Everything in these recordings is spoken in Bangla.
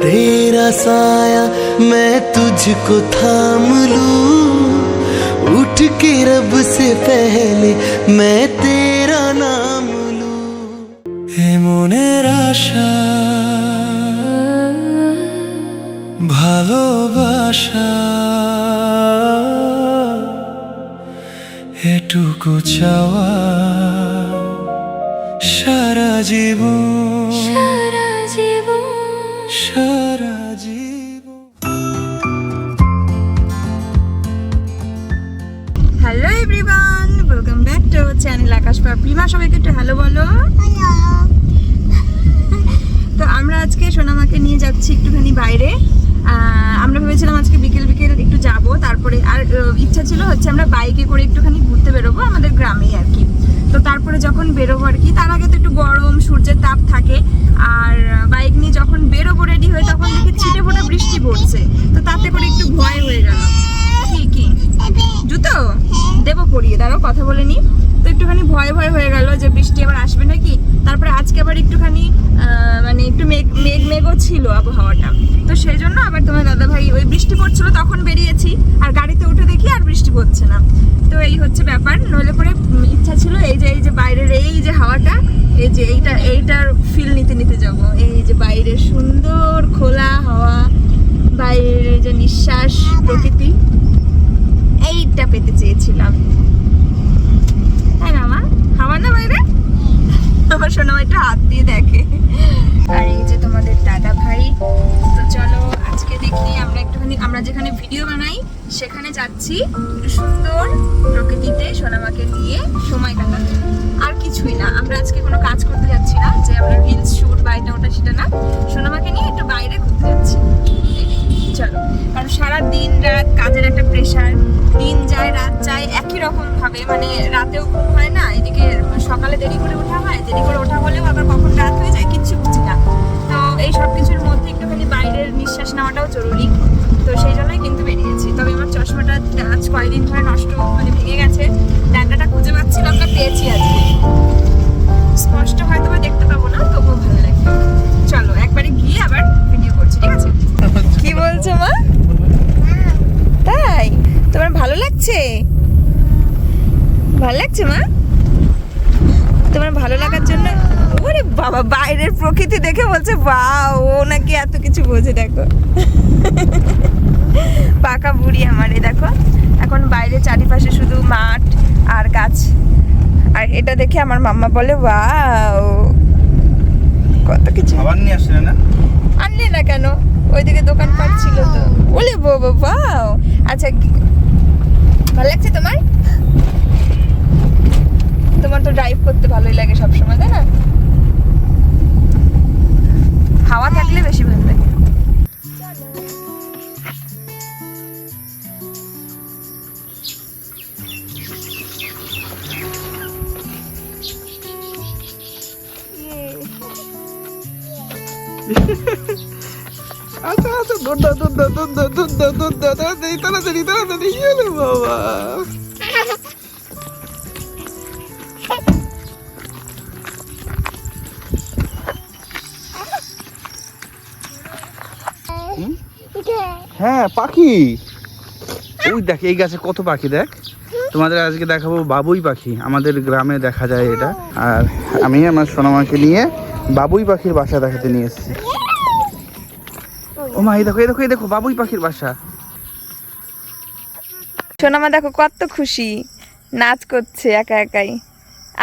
तेरा साया मैं तुझको थाम लूं, उठ के रब से पहले मैं तेरा नाम लूं। हे मोनेर आशा ভালোবাসা এটুকু চাওয়া সারা জীবন, সারা জীবন, সারা জীবন। Hello everyone, welcome back to channel Akash Prima. সবাইকে একটু হ্যালো বলো। তো আমরা আজকে সোনামাকে নিয়ে যাচ্ছি একটুখানি বাইরে। আমরা ভেবেছিলাম আজকে বিকেল বিকেল একটু যাব, তারপরে আর ইচ্ছা ছিল হচ্ছে আমরা বাইকে করে একটুখানি ঘুরতে বেরোবো আমাদের গ্রামেই আর কি। তো তারপরে যখন বেরোবো আর কি, তার আগে তো একটু গরম সূর্যের তাপ থাকে, আর বাইক নিয়ে যখন বেরোবো রেডি হয়ে তখন দেখি ছিটে ফোটা বৃষ্টি পড়ছে। তো তাতে করে একটু ভয় হয়ে গেল। কি জুতো দেবো পরিয়ে, দাঁড়াও কথা বলে নি। তো একটুখানি ভয় ভয় হয়ে গেল যে বৃষ্টি আবার আসবে নাকি। তারপরে আজকে আবার একটুখানি মানে একটু মেঘও ছিল আবহাওয়াটা, তো সেই জন্য আবার তোমার দাদা ভাই ওই বৃষ্টি পড়ছিল তখন বেরিয়েছি, আর গাড়িতে উঠে দেখি আর বৃষ্টি পড়ছে না। তো এই হচ্ছে ব্যাপার। নইলে করে ইচ্ছা ছিল এই যে বাইরের এই যে হাওয়াটা, এই যে এইটার ফিল নিতে নিতে যাব। এই যে বাইরের সুন্দর খোলা হাওয়া, বাইরের যে নিঃশ্বাস, প্রকৃতি, এইটা পেতে চেয়েছিলাম। তাই না মা? হাওয়া না বাইরে? আমার সোনা একটু হাত দিয়ে দেখে। আর এই যে তোমাদের দাদা ভাই। তো চলো আজকে দেখি আমরা একটুখানি, আমরা যেখানে ভিডিও বানাই সেখানে যাচ্ছি একটু সুন্দর প্রকৃতিতে সোনামাকে নিয়ে সময় কাটাতে। আর কিছুই না, আমরা আজকে কোনো কাজ করতে যাচ্ছি না যে আমরা রিলস শুট বা এটা ওটা সেটা না, সোনামাকে নিয়ে একটু বাইরে ঘুরতে যাচ্ছি। চলো, কারণ সারা দিন রাত কাজের একটা প্রেশার, দিন যায় রাত যায় একই রকম ভাবে, মানে রাতেও ঘুম হয় না, এদিকে সকালে দেরি করে ওঠা হয়, দেরি করে ওঠা হলেও আবার কখন রাত হয়ে যায় কিচ্ছু বুঝি না। তো এই সব কিছুর মধ্যে একটুখানি বাইরের নিঃশ্বাস নেওয়াটাও জরুরি। তো সেই জন্যই কিন্তু বেরিয়েছি। তবে আমার চশমাটা আজ কয়েকদিন ধরে নষ্ট, মানে ভেঙে গেছে, ডান্ডাটা খুঁজে পাচ্ছিলাম না, পেয়েছি আজকে। স্পষ্ট হয়তো বা দেখতে পাবো না, তবুও ভালো লাগবে। চলো একবারে গিয়ে আবার ভিডিও করছি, ঠিক আছে? কি বলছো মা? তাই তোমার ভালো লাগছে? ভালো লাগছে মা? তোমার ভালো লাগার জন্য, ওরে বাবা, বাইরের প্রকৃতি দেখে বলছে বাহ, ও নাকি এত কিছু বোঝে। দেখো পাকা বুড়ি আমার। দেখো এখন বাইরে চারিপাশে শুধু মাঠ আর গাছ, আর এটা দেখে আমার মাম্মা বলে ওয়াও, কত কিছু। আবার নিয়ে আসলে না? আনলে না কেন? ওইদিকে দোকানপাট ছিল তো। ওলে বাবা, ওয়াও। আচ্ছা, ভালো লাগছে তোমার? তোমার তো ড্রাইভ করতে ভালোই লাগে সবসময়, তাই না? হাওয়া থাকলে বেশি ভালো লাগে। আচ্ছা আচ্ছা, তাড়াতাড়ি তাড়াতাড়ি গেলে বাবা। হ্যাঁ পাখি, ওই দেখ এই গাছে কত পাখি। দেখ, তোমাদের আজকে দেখাবো বাবুই পাখি। আমাদের গ্রামে দেখা যায় এটা। আর আমি আমার সোনামাকে নিয়ে বাবুই পাখির বাসা দেখাতে নিয়ে এসেছি। ও মা, এই দেখো এই দেখো এই দেখো বাবুই পাখির বাসা। সোনামা দেখো কত খুশি, নাচ করছে একা একাই।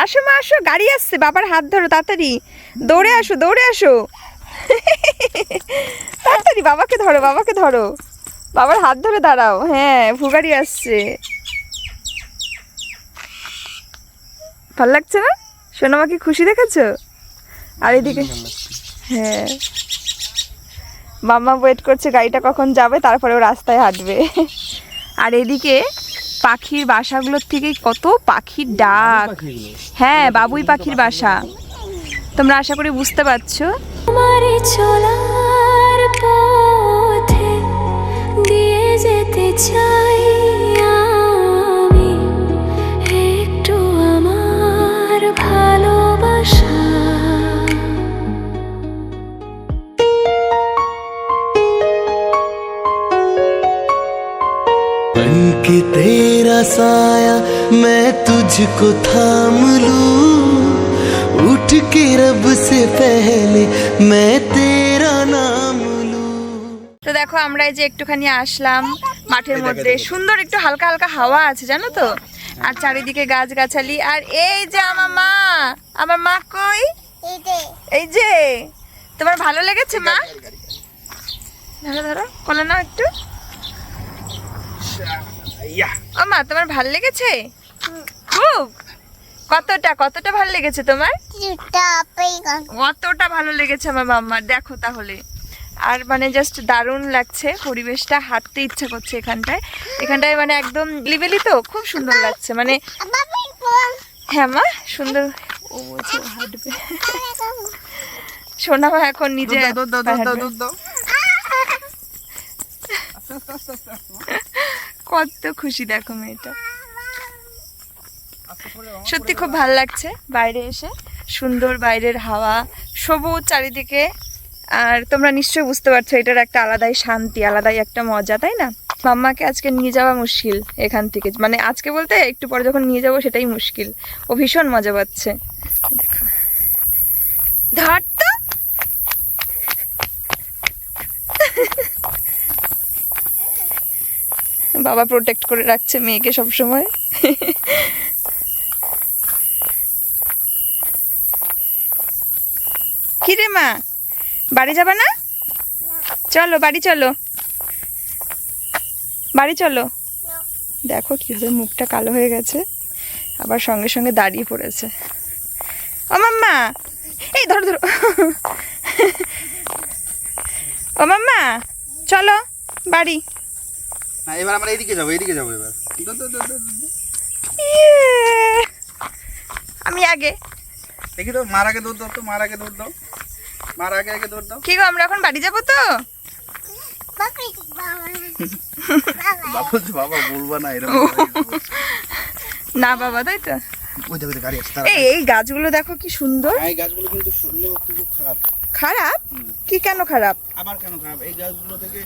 আসো মা আসো, গাড়ি আসছে, বাবার হাত ধরো, তাড়াতাড়ি দৌড়ে আসো, দৌড়ে আসো। তাড়াতাড়ি বাবাকে ধরো, বাবাকে ধরো, বাবার হাত ধরে দাঁড়াও। হ্যাঁ, ভুগাড়ি আসছে। ভাল লাগছে না? সোনামাকে খুশি দেখেছো? আর এদিকে হ্যাঁ, মাম্মা ওয়েট করছে গাড়িটা কখন যাবে, তারপরে ও রাস্তায় হাঁটবে। আর এদিকে পাখির বাসাগুলোর থেকে কত পাখির ডাক। হ্যাঁ, বাবুই পাখির বাসা। তোমরা আশা করি বুঝতে পারছো। আমার চলার পথে দিয়ে যেতে চাই আমি একটু আমার ভালোবাসা। साया मैं तुझको थाम लूं उठ के रब से पहले मैं तेरा नाम लूं। তো দেখো আমরা এই যে একটুখানি আসলাম মাঠের মধ্যে, সুন্দর একটু হালকা হালকা হাওয়া আছে জানো তো, আর চারিদিকে গাছগাছালি। আর এই যে আমার মা কই, এই যে তোমার ভালো লেগেছে মা? ধরো ধরো কোলে নাও একটু। ও মা তোমার ভালো লেগেছে খুব? কতটা ভালো লেগেছে তোমার? কতটা ভালো লেগেছে আমার মাম্মার, দেখো তাহলে। আর মানে জাস্ট দারুণ লাগছে পরিবেশটা, হাঁটতে ইচ্ছা করছে এখানটায় মানে একদম লিবেলি, তো খুব সুন্দর লাগছে মানে। হ্যাঁ মা সুন্দর, ও বলছে হাঁটবে। সোনা মা এখন নিজে কত খুশি দেখো মেয়েটা, সত্যি খুব ভালো লাগছে বাইরে এসে, সুন্দর বাইরের হাওয়া, সবুজ চারিদিকে। আর তোমরা নিশ্চয়ই বুঝতে পারছো এটার একটা আলাদাই শান্তি, আলাদাই একটা মজা, তাই না? মাম্মাকে আজকে নিয়ে যাওয়া মুশকিল এখান থেকে, মানে আজকে বলতে একটু পরে যখন নিয়ে যাবো সেটাই মুশকিল। ও ভীষণ মজা পাচ্ছে। দেখো ধর তো, বাবা প্রোটেক্ট করে রাখছে মেয়েকে সব সময়। কি রে মা, বাড়ি যাবে না? চলো বাড়ি চলো, বাড়ি চলো। দেখো কিভাবে মুখটা কালো হয়ে গেছে, আবার সঙ্গে সঙ্গে দাঁড়িয়ে পড়েছে। ও মাম্মা, এই ধরো ধরো। ও মাম্মা চলো বাড়ি। না এবার আমরা এদিকে যাবো এবার। আমি আগে দেখি তো, মার আগে দৌড় দাও তো, মার আগে দৌড় দাও, মার আগে দৌড় দাও। কি গো আমরা এখন বাড়ি যাবো তো? বাবা বলবা না এরকম না বাবা, তাই তো। ওই দেখো গাড়ি আসছে। এই গাছগুলো দেখো কি সুন্দর। এই গাছগুলো কিন্তু শরীরের পক্ষে খুব খারাপ। খারাপ? কি কেন খারাপ? আবার কেন খারাপ? এই গাছগুলো থেকে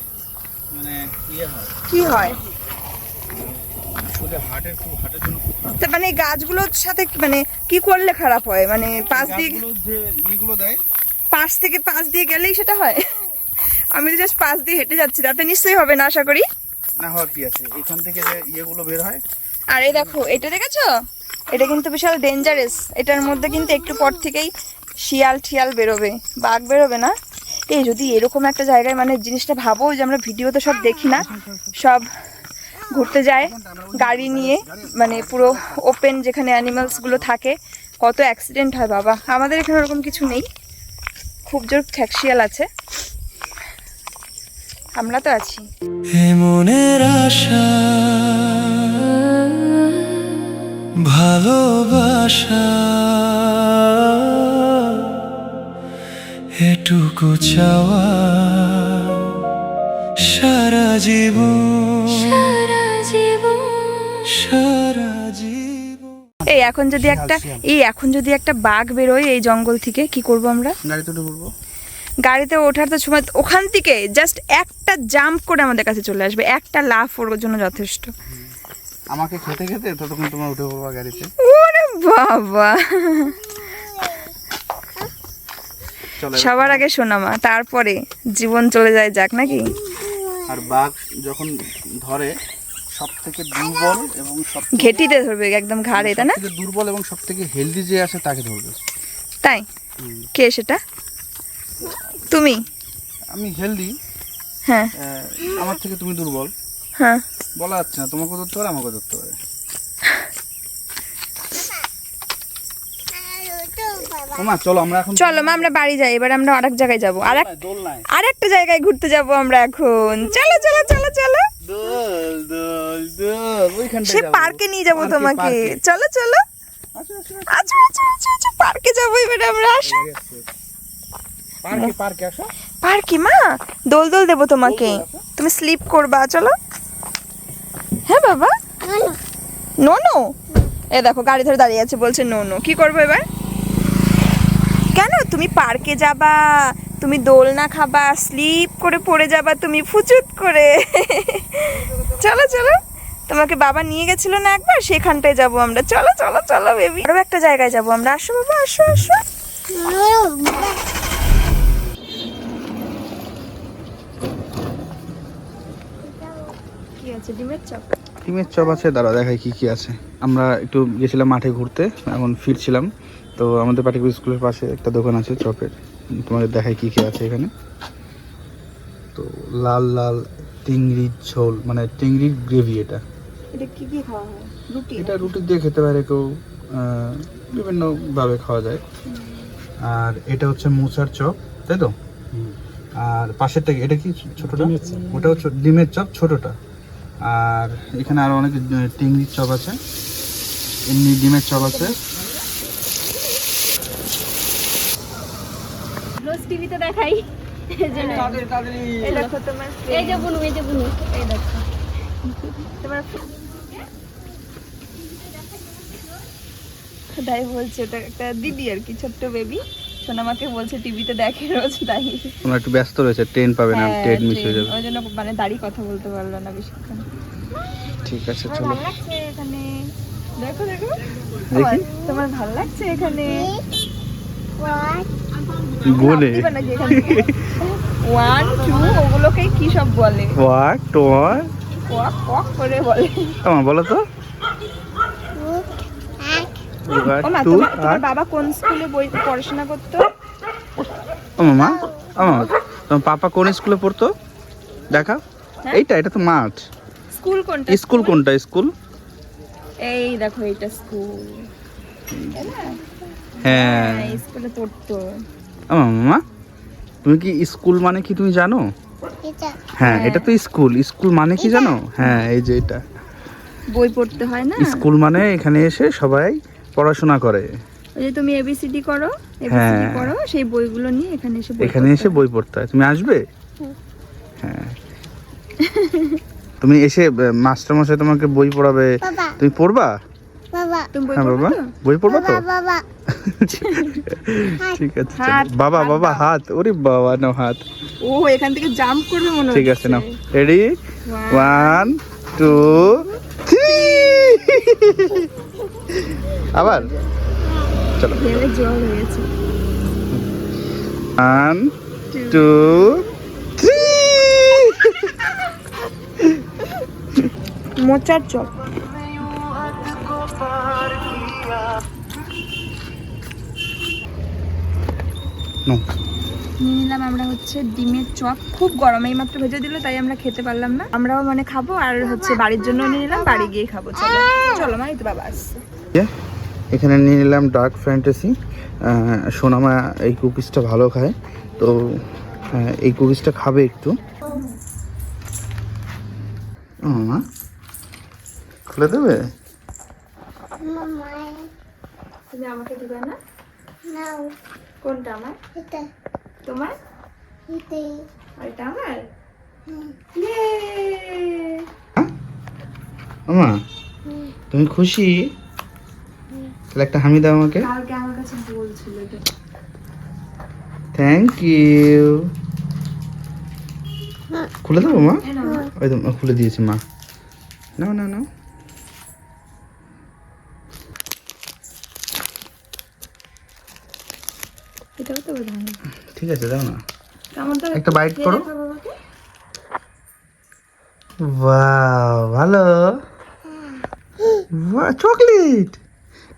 মানে ইয়ে হয়। কি হয়? শুধু হার্টের জন্য খুব খারাপ। তা মানে এই গাছগুলোর সাথে মানে কি করলে খারাপ হয়? মানে পাশ দিয়ে যে ইগুলো দেয়, পাশ দিয়ে গেলেই সেটা হয়? আমি তো জাস্ট পাশ দিয়ে হেঁটে যাচ্ছি, তাতে নিশ্চয়ই হবে না আশা করি। না হওয়ার কি আছে, এখান থেকে যে ইয়েগুলো বের হয়। আর এই দেখো এটা দেখেছো, এটা কিন্তু বিশাল ডেঞ্জারাস। এটার মধ্যে কিন্তু একটু পর থেকেই শিয়াল বেরোবে, বাঘ বেরোবে না? এই যদি এরকম একটা জায়গায়, মানে জিনিসটা ভাবো যে আমরা ভিডিওতে সব দেখি না, সব ঘুরতে যায় গাড়ি নিয়ে, মানে পুরো ওপেন যেখানে অ্যানিমালসগুলো থাকে, কত অ্যাক্সিডেন্ট হয় বাবা। আমাদের এখানে ওরকম কিছু নেই, খুব জোর খ্যাকশিয়াল আছে, আমরা তো আছি। হে মনের আশা ভালোবাসা এটুকু চাওয়া সারা জীবন সারা জীবন। এখন যদি একটা বাঘ বেরোয় এই জঙ্গল থেকে, কি করব আমরা? গাড়িতে উঠে পড়বো। গাড়িতে ওঠার তো সময়, ওখান থেকে জাস্ট একটা জাম্প করে আমাদের কাছে চলে আসবে, একটা লাফ ওর জন্য যথেষ্ট। আমাকে খেতে ততক্ষণ তোমরা উঠে পড়বা গাড়িতে। ওরে বাবা, সবার আগে সোনামা, তারপরে জীবন চলে যায় যাক নাকি। আর বাঘ যখন ধরে সব থেকে দুর্বল এবং ঘেটিতে ধরবে একদম ঘাড়ে, তাই না? দুর্বল এবং সব থেকে হেলদি যে আছে তাকে ধরবে। তাই? কে সেটা? তুমি? আমি হেলদি, হ্যাঁ। আমার থেকে তুমি দুর্বল, হ্যাঁ বলা যাচ্ছে না, তোমাকে ধরতে পারে আমাকে ধরতে পারে। চলো মা আমরা বাড়ি যাই, এবার আমরা আরেক জায়গায় যাবো, আরেকটা জায়গায় ঘুরতে যাবো আমরা এখন। চলো চলো চলো চলো, সে পার্কে নিয়ে যাবো তোমাকে। চলো চলো, আচ্ছা আচ্ছা আচ্ছা, পার্কে যাবো এবার আমরা। আসো পার্কে মা, দোল দেবো তোমাকে, তুমি স্লিপ করবা। চলো। হ্যাঁ বাবা, নো এ দেখো গাড়ি ধরে দাঁড়িয়ে আছে, বলছে নো। কি করবো এবার? কেন? তুমি পার্কে যাবা, তুমি দোলনা খাবা, স্লিপ করে পড়ে যাবা তুমি ফুচুত করে। চলো চলো, তোমাকে বাবা নিয়ে গেছিল না একবার, সেখানটায় যাব আমরা। চলো চলো চলো বেবি, আরো একটা জায়গায় যাব আমরা। আসো বাবা, আসো আসো। কি আছে? ডিমের চপ। ডিমের চপ আছে, দাঁড়া দেখাই কি কি আছে। আমরা একটু গেছিলাম মাঠে ঘুরতে, এখন ফিরছিলাম। তো আমাদের পাটিকুল স্কুলের পাশে একটা দোকান আছে চপের, তোমাদের দেখাই কি কি আছে এখানে। তো লাল লাল চিংড়ির ঝোল, মানে চিংড়ির গ্রেভি। এটা এটা কি কি খাওয়া হয়? রুটি? এটা রুটি দিয়ে খেতে পারে কেউ, বিভিন্নভাবে খাওয়া যায়। আর এটা হচ্ছে মোচার চপ, তাই তো? আর পাশের থেকে এটা কি ছোটটা? ওটা হচ্ছে ডিমের চপ ছোটটা। আর এখানে আরো অনেক চিংড়ির চপ আছে, এমনি ডিমের চপ আছে। রোজ টিভিতে দেখাই। এই দেখো তোমার, এই যে বুনু, এই যে বুনু, এই দেখো। তোমার তাই বলছে, ওটা একটা দিদি আর কি, ছোট্ট বেবি। সোনামাকে বলছে টিভিতে দেখে রোজ, তাই। তোমরা একটু ব্যস্ত রয়েছে, ট্রেন পাবে না, হ্যাঁ, ট্রেন মিস হয়ে যাবে। ওই জন্য মানে দাঁড়িয়ে কথা বলতে পারলো না বেশিক্ষণ। ঠিক আছে আমার চলো ভালো লাগছে এখানে, দেখো দেখো। দেখি। তোমার ভালো লাগছে এখানে? বলে দিবা নাকি এখান থেকে? 1 2 ওগুলোকে কি সব বলে? ওয়াক টোয়াক কোয়াক কোয়াক করে বলে। তোমার বলো তো। ও মা, তোমার বাবা কোন স্কুলে পড়াশোনা করতো? ও মামা, ও মামা, তোমার পাপা কোন স্কুলে পড়তো দেখা। এইটা, এটা তো মাঠ। স্কুল কোনটা? স্কুল কোনটা? স্কুল এই দেখো, এটা স্কুল। হ্যাঁ, স্কুলে পড়তো। ও মামা, তুমি কি স্কুল মানে কি তুমি জানো? হ্যাঁ, এটা তো স্কুল। স্কুল মানে কি জানো? হ্যাঁ, এই যে এটা বই পড়তে হয় না? স্কুল মানে এখানে এসে সবাই পড়াশোনা করে। ওই যে তুমি এবিসিডি করো, এবিসিডি হ্যাঁ। করো, সেই বইগুলো নিয়ে এখানে এসে এখানে এসে বই পড়তে হয়। তুমি আসবে? হ্যাঁ, তুমি এসে মাস্টার মশাই তোমাকে বই পড়াবে, তুমি পড়বা? তুমি বই হ্যাঁ পড়বে বাবা, তো? বই পড়বা তো? ঠিক আছে চলো। হাত, বাবা হাত বাবা দাও। হাত, ওরে বাবা নাও হাত। ও এখান থেকে জাম্প করবে মনে হচ্ছে। ঠিক আছে নাও, রেডি, 1 2 3 আবার চলো, খেলে জল হয়েছে। 1 2 3 মোচার চপ। নো, নিয়ে নিলাম আমরা হচ্ছে ডিমের চপ। খুব গরম, এই মাত্র ভেজে দিল, তাই আমরা খেতে পারলাম না। আমরাও মানে খাবো, আর হচ্ছে বাড়ির জন্য নিয়ে নিলাম, বাড়ি গিয়ে খাবো। চলো চলো মা, এই তো বাবা আসছে। এখানে নিয়ে নিলাম ডার্ক ফ্যান্টাসি। সোনামা এই কুকিজটা ভালো খায়, তো এই কুকিজটা খাবে একটু। ও মা, খুলে দেবে? তুমি আমাকে দিবে না? কোনটা আমার? তোমার? আর এটা আমার? Yay! মামা, তুমি খুশি? তাহলে একটা হামি দাও আমাকে। কালকে আমার কাছে বলছিল এটা। Thank you. খুলে দেবো মা? এই নাও, ওই তো খুলে দিয়েছি মা। নাও নাও নাও। এটাও তো বোধ হয়। ঠিক আছে, দাও না। কেমন তো একটা বাইট খেয়ে করো। দেখো বাবাকে। ওয়াও, ভালো। বাহ, চকলেট।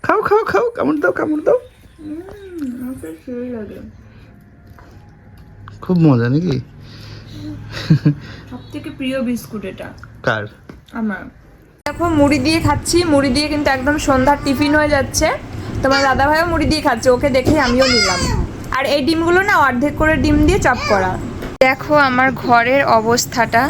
খাও খাও খাও, কামড় দাও কামড় দাও। আমাকে সেই লাগে। খুব মজা নাকি? সব থেকে প্রিয় বিস্কুট এটা কার? আমার। দেখো মুড়ি দিয়ে খাচ্ছি, মুড়ি দিয়ে কিন্তু একদম সন্ধ্যার টিফিন হয়ে যাচ্ছে। তোমার দাদা ভাইও মুড়ি দিয়ে খাচ্ছে, ওকে দেখে আমিও নিলাম। আর এই ডিমগুলো না অর্ধেক করে ডিম দিয়ে চপ করা। দেখো আমার ঘরের অবস্থাটা,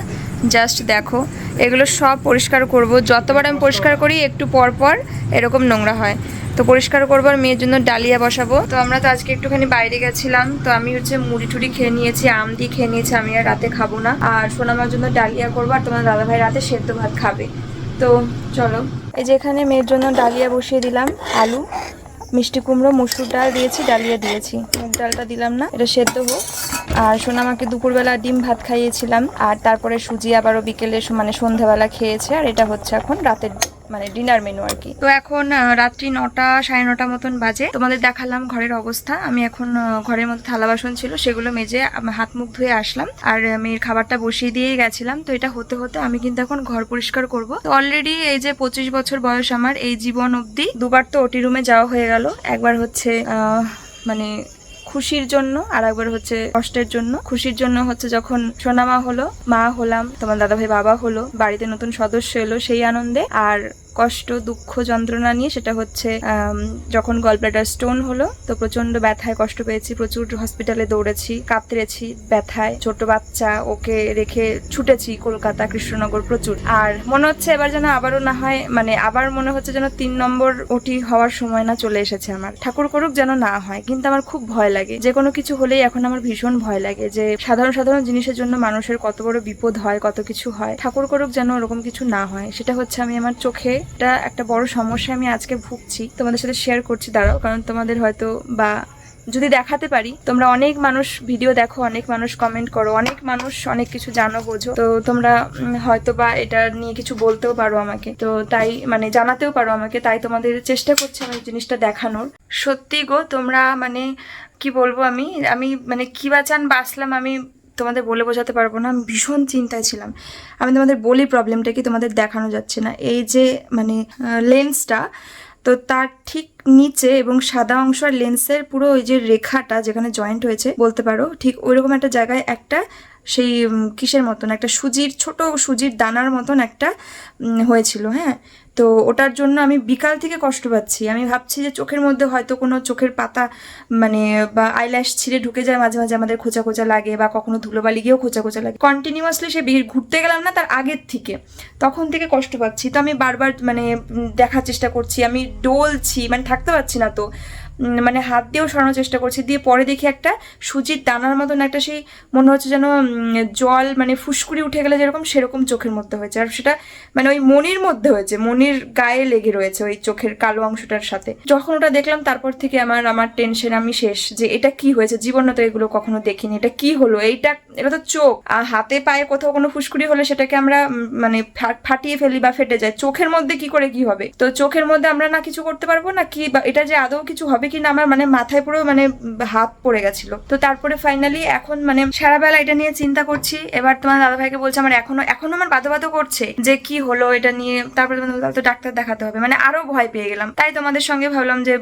জাস্ট দেখো। এগুলো সব পরিষ্কার করব, যতবার আমি পরিষ্কার করি একটু পর পর এরকম নোংরা হয়। তো পরিষ্কার করবো, আর মেয়ের জন্য ডালিয়া বসাবো। তো আমরা তো আজকে একটুখানি বাইরে গেছিলাম, তো আমি হচ্ছে মুড়ি টুড়ি খেয়ে নিয়েছি, আম দিয়ে খেয়ে নিয়েছি। আমি আর রাতে খাবো না। আর সোনামার জন্য ডালিয়া করবো, আর তোমার দাদা ভাই রাতে সেদ্ধ ভাত খাবে। তো চলো, এই যে এখানে মেয়ের জন্য ডালিয়া বসিয়ে দিলাম, আলু মিষ্টি কুমড়ো, মসুর ডাল দিয়েছি, ডালিয়া দিয়েছি, মুগ ডালটা দিলাম না, এটা সেদ্ধ হোক। আর সোনামাকে দুপুরবেলা ডিম ভাত খাইয়েছিলাম, আর তারপরে সুজি আবারও বিকেলে মানে সন্ধ্যাবেলা খেয়েছে। আর এটা হচ্ছে এখন রাতের মানে ডিনার মেনু আর কি। তো এখন রাত্রি 9টা 9:30 মতন বাজে। তোমাদের দেখালাম ঘরের অবস্থা। আমি এখন ঘরের মধ্যে থালা বাসন ছিল সেগুলো মেজে হাত মুখ ধুয়ে আসলাম, আর মেয়ের খাবারটা বসিয়ে দিয়েই গেছিলাম। তো এটা হতে হতে আমি কিন্তু এখন ঘর পরিষ্কার করব। তো অলরেডি এই যে 25 বছর বয়স আমার, এই জীবন অবধি দুবার তো ওটি রুমে যাওয়া হয়ে গেল। একবার হচ্ছে মানে খুশির জন্য, আর একবার হচ্ছে কষ্টের জন্য। খুশির জন্য হচ্ছে যখন সোনামা হলো, মা হলাম, তোমার দাদাভাই বাবা হলো, বাড়িতে নতুন সদস্য এলো সেই আনন্দে। আর কষ্ট, দুঃখ, যন্ত্রণা নিয়ে সেটা হচ্ছে যখন গলব্লাডার স্টোন হলো, তো প্রচন্ড ব্যথায় কষ্ট পেয়েছি, প্রচুর হসপিটালে দৌড়েছি, কাতরেছি ব্যথায়, ছোট বাচ্চা ওকে রেখে ছুটেছি কলকাতা, কৃষ্ণনগর প্রচুর। আর মনে হচ্ছে এবার যেন আবারও না হয়, মানে আবার মনে হচ্ছে যেন 3 নম্বর ওটি হওয়ার সময় না চলে এসেছে আমার। ঠাকুর করুক যেন না হয়, কিন্তু আমার খুব ভয় লাগে। যে কোনো কিছু হলেই এখন আমার ভীষণ ভয় লাগে, যে সাধারণ সাধারণ জিনিসের জন্য মানুষের কত বড় বিপদ হয়, কত কিছু হয়। ঠাকুর করুক যেন ওরকম কিছু না হয়। সেটা হচ্ছে আমি আমার চোখে এটা একটা বড় সমস্যা আমি আজকে ভুগছি, তোমাদের সাথে শেয়ার করছি। দাঁড়াও, কারণ তোমাদের হয়তো বা যদি দেখাতে পারি, তোমরা অনেক মানুষ ভিডিও দেখো, অনেক মানুষ কমেন্ট করো, অনেক মানুষ অনেক কিছু জানো, বোঝো, তো তোমরা হয়তো বা এটা নিয়ে কিছু বলতেও পারো আমাকে, তো তাই মানে জানাতেও পারো আমাকে। তাই তোমাদের চেষ্টা করছি আমি জিনিসটা দেখানোর। সত্যি গো, তোমরা মানে কি বলবো, আমি মানে কি বাঁচান বাঁচলাম আমি তোমাদের বলে বোঝাতে পারবো না। আমি ভীষণ চিন্তায় ছিলাম। আমি তোমাদের বলি প্রবলেমটা কি, তোমাদের দেখানো যাচ্ছে না। এই যে মানে লেন্সটা, তো তার ঠিক নিচে এবং সাদা অংশ আর লেন্সের পুরো ওই যে রেখাটা যেখানে জয়েন্ট হয়েছে বলতে পারো, ঠিক ওইরকম একটা জায়গায় একটা সেই কিসের মতন একটা সুজির, ছোট সুজির দানার মতন একটা হয়েছিল। হ্যাঁ, তো ওটার জন্য আমি বিকাল থেকে কষ্ট পাচ্ছি। আমি ভাবছি যে চোখের মধ্যে হয়তো কোনো চোখের পাতা মানে বা আইল্যাশ ছিঁড়ে ঢুকে যায়, মাঝে মাঝে আমাদের খোঁচা খোঁচা লাগে, বা কখনো ধুলোবালি গিয়েও খোঁচা খোঁচা লাগে। কন্টিনিউয়াসলি সে ঘুরতে গেলাম না তার আগের থেকে, তখন থেকে কষ্ট পাচ্ছি। তো আমি বারবার মানে দেখার চেষ্টা করছি, আমি ডলছি, মানে থাকতে পারছি না, তো মানে হাত দিয়েও সরানোর চেষ্টা করছি। দিয়ে পরে দেখি একটা সুজির দানার মতন একটা সেই মনে হচ্ছে যেন জল মানে ফুসকুড়ি উঠে গেলে যেরকম, সেরকম চোখের মধ্যে হয়েছে। আর সেটা মানে ওই মনির মধ্যে হয়েছে, মনির গায়ে লেগে রয়েছে ওই চোখের কালো অংশটার সাথে। যখন ওটা দেখলাম তারপর থেকে আমার টেনশন, আমি শেষ, যে এটা কি হয়েছে, জীবনে তো এগুলো কখনো দেখিনি, এটা কি হলো, এটা তো চোখ। আর হাতে পায়ে কোথাও কোনো ফুসকুড়ি হলে সেটাকে আমরা মানে ফাটিয়ে ফেলি বা ফেটে যায়, চোখের মধ্যে কি করে কি হবে? তো চোখের মধ্যে আমরা না কিছু করতে পারবো না কি, বা এটা যে আদৌ কিছু হবে কিনা, আমার মানে মাথায় পুরো মানে হাত পড়ে গেছিল। তো তারপরে ফাইনালি এখন মানে সারাবেলা এটা নিয়ে চিন্তা করছি। এবার তোমার দাদাভাইকে বলছে, আমার এখনো আমার বাধো করছে যে কি হলো এটা নিয়ে। তারপরে তোমার তো ডাক্তার দেখাতে হবে, মানে আরো ভয় পেয়ে গেলাম। তাই তোমাদের সঙ্গে ভাবলাম যে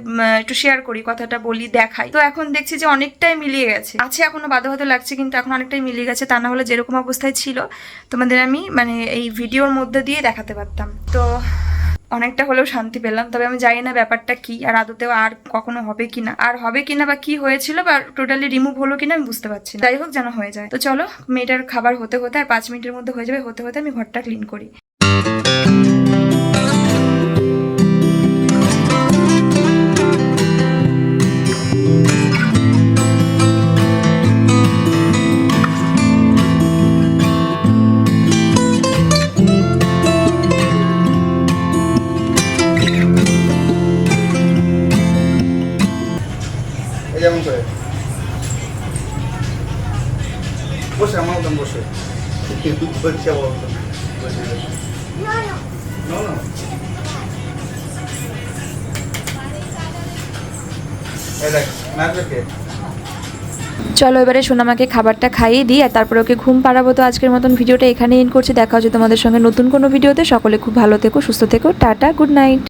একটু শেয়ার করি, কথাটা বলি, দেখাই। তো এখন দেখছি যে অনেকটাই মিলিয়ে গেছে, আছে এখনো বাধো লাগছে, কিন্তু এখন অনেকটাই মিলিয়ে গেছে। তা না হলে যেরকম অবস্থায় ছিল তোমাদের আমি মানে এই ভিডিওর মধ্যে দিয়ে দেখাতে পারতাম। তো অনেকটা হলেও শান্তি পেলাম। তবে আমি জানি না ব্যাপারটা কি, আর আদতেও আর কখনো হবে কিনা, বা কি হয়েছিল বা টোটালি রিমুভ হলো কিনা আমি বুঝতে পারছি না। যাই হোক, যেন হয়ে যায়। তো চলো, মেয়েটার খাবার হতে হতে আর 5 মিনিটের মধ্যে হয়ে যাবে, হতে হতে আমি ঘরটা ক্লিন করি। যেমন করে বসে, আমার মতন বসে চলো এবারে সোনামাকে খাবারটা খাইয়ে দিই, আর তারপরে ওকে ঘুম পাড়াবো। তো আজকের মতন ভিডিওটা এখানে এন্ড করছি। দেখা হচ্ছে তোমাদের সঙ্গে নতুন কোনো ভিডিওতে। সকলে খুব ভালো থেকো, সুস্থ থেকো, টাটা, গুড নাইট।